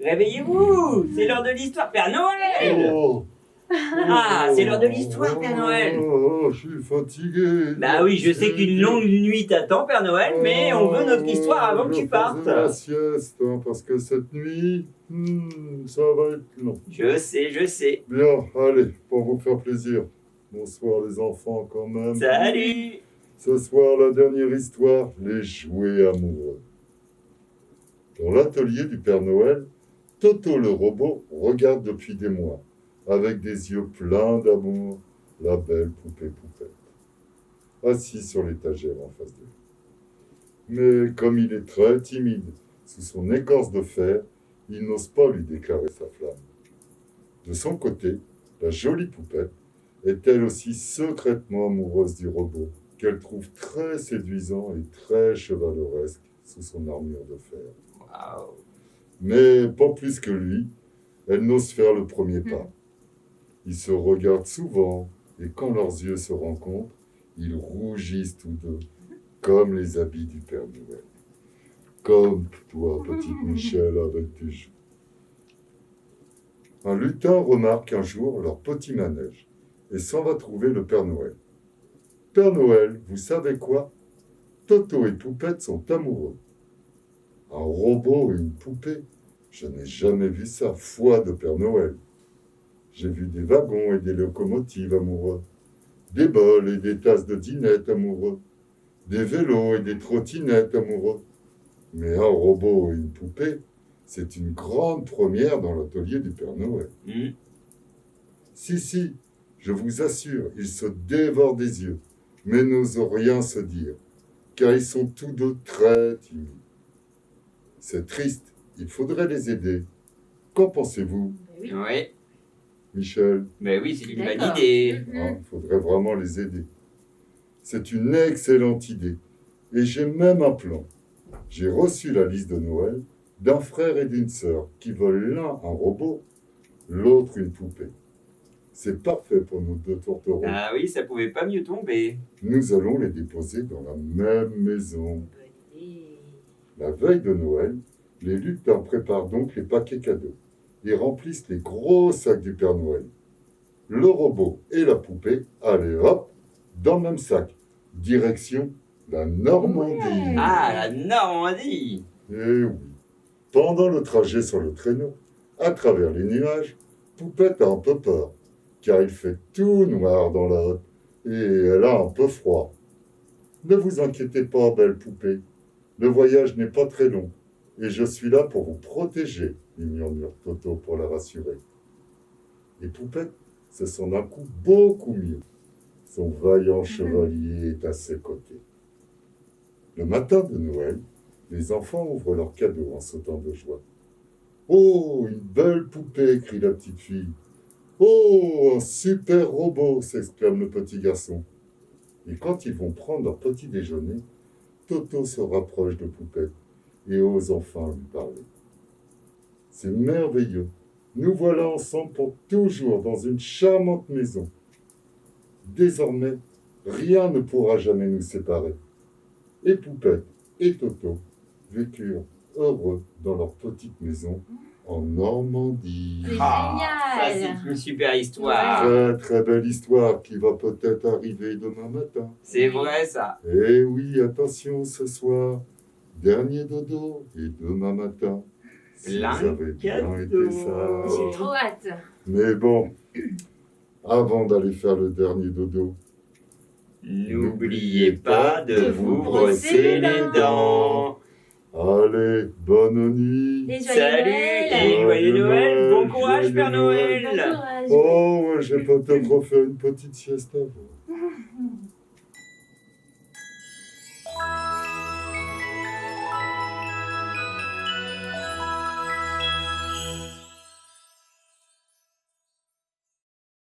Réveillez-vous, c'est l'heure de l'histoire, Père Noël. Oh, Ah, c'est l'heure de l'histoire, Père Noël. je suis fatigué. Bah oui, je sais qu'une longue nuit t'attend, Père Noël, mais on veut notre histoire avant que tu partes. Je faisais la sieste, parce que cette nuit, ça va être long. Je sais. Bien, allez, pour vous faire plaisir. Bonsoir les enfants quand même. Salut. Ce soir, la dernière histoire, les jouets amoureux. Dans l'atelier du Père Noël, Toto le robot regarde depuis des mois, avec des yeux pleins d'amour, la belle poupée Poupette, assise sur l'étagère en face de lui. Mais comme il est très timide, sous son écorce de fer, il n'ose pas lui déclarer sa flamme. De son côté, la jolie Poupette est elle aussi secrètement amoureuse du robot, qu'elle trouve très séduisant et très chevaleresque sous son armure de fer. Waouh. Mais pas plus que lui, elle n'ose faire le premier pas. Ils se regardent souvent, et quand leurs yeux se rencontrent, ils rougissent tous deux, comme les habits du Père Noël. Comme toi, petite Michel, avec tes joues. Un lutin remarque un jour leur petit manège, et s'en va trouver le Père Noël. Père Noël, vous savez quoi? Toto et Poupette sont amoureux. Un robot et une poupée? Je n'ai jamais vu ça, foi de Père Noël. J'ai vu des wagons et des locomotives amoureux, des bols et des tasses de dinette amoureux, des vélos et des trottinettes amoureux. Mais un robot et une poupée, c'est une grande première dans l'atelier du Père Noël. Si, je vous assure, ils se dévorent des yeux, mais n'osent rien se dire, car ils sont tous deux très timides. C'est triste, il faudrait les aider. Qu'en pensez-vous, Oui. Michel? Mais oui, c'est une bonne D'accord. idée. Il faudrait vraiment les aider. C'est une excellente idée. Et j'ai même un plan. J'ai reçu la liste de Noël d'un frère et d'une sœur qui veulent l'un un robot, l'autre une poupée. C'est parfait pour nos deux tourtereaux. Ah oui, ça pouvait pas mieux tomber. Nous allons les déposer dans la même maison. La veille de Noël, les lutins préparent donc les paquets cadeaux et remplissent les gros sacs du Père Noël. Le robot et la poupée, allez hop, dans le même sac. Direction la Normandie. Ah, la Normandie. Eh oui. Pendant le trajet sur le traîneau, à travers les nuages, Poupette a un peu peur, car il fait tout noir dans la hotte et elle a un peu froid. Ne vous inquiétez pas, belle poupée. Le voyage n'est pas très long et je suis là pour vous protéger, lui murmure Toto pour la rassurer. Et Poupette se sent d'un coup beaucoup mieux. Son vaillant chevalier est à ses côtés. Le matin de Noël, les enfants ouvrent leurs cadeaux en sautant de joie. « Oh, une belle poupée !» crie la petite fille. « Oh, un super robot !» s'exclame le petit garçon. Et quand ils vont prendre leur petit déjeuner, Toto se rapproche de Poupette et ose enfin lui parler. « C'est merveilleux. Nous voilà ensemble pour toujours dans une charmante maison. Désormais, rien ne pourra jamais nous séparer. » Et Poupette et Toto vécurent heureux dans leur petite maison en Normandie. C'est Ça, génial. c'est une super histoire. Très très belle histoire qui va peut-être arriver demain matin. C'est vrai, ça. Eh oui, attention ce soir, dernier dodo et demain matin. Si Plein vous avez de bien cadeaux. été sages. J'ai trop hâte. Mais bon, avant d'aller faire le dernier dodo, N'oubliez pas de vous brosser les dents. allez, bonne nuit. Et joyeux Salut Noël. et joyeux Noël. Bon courage, Joyeux Père Noël. Noël. Bon courage. Oh, ouais, j'ai peut-être refaire une petite sieste avant.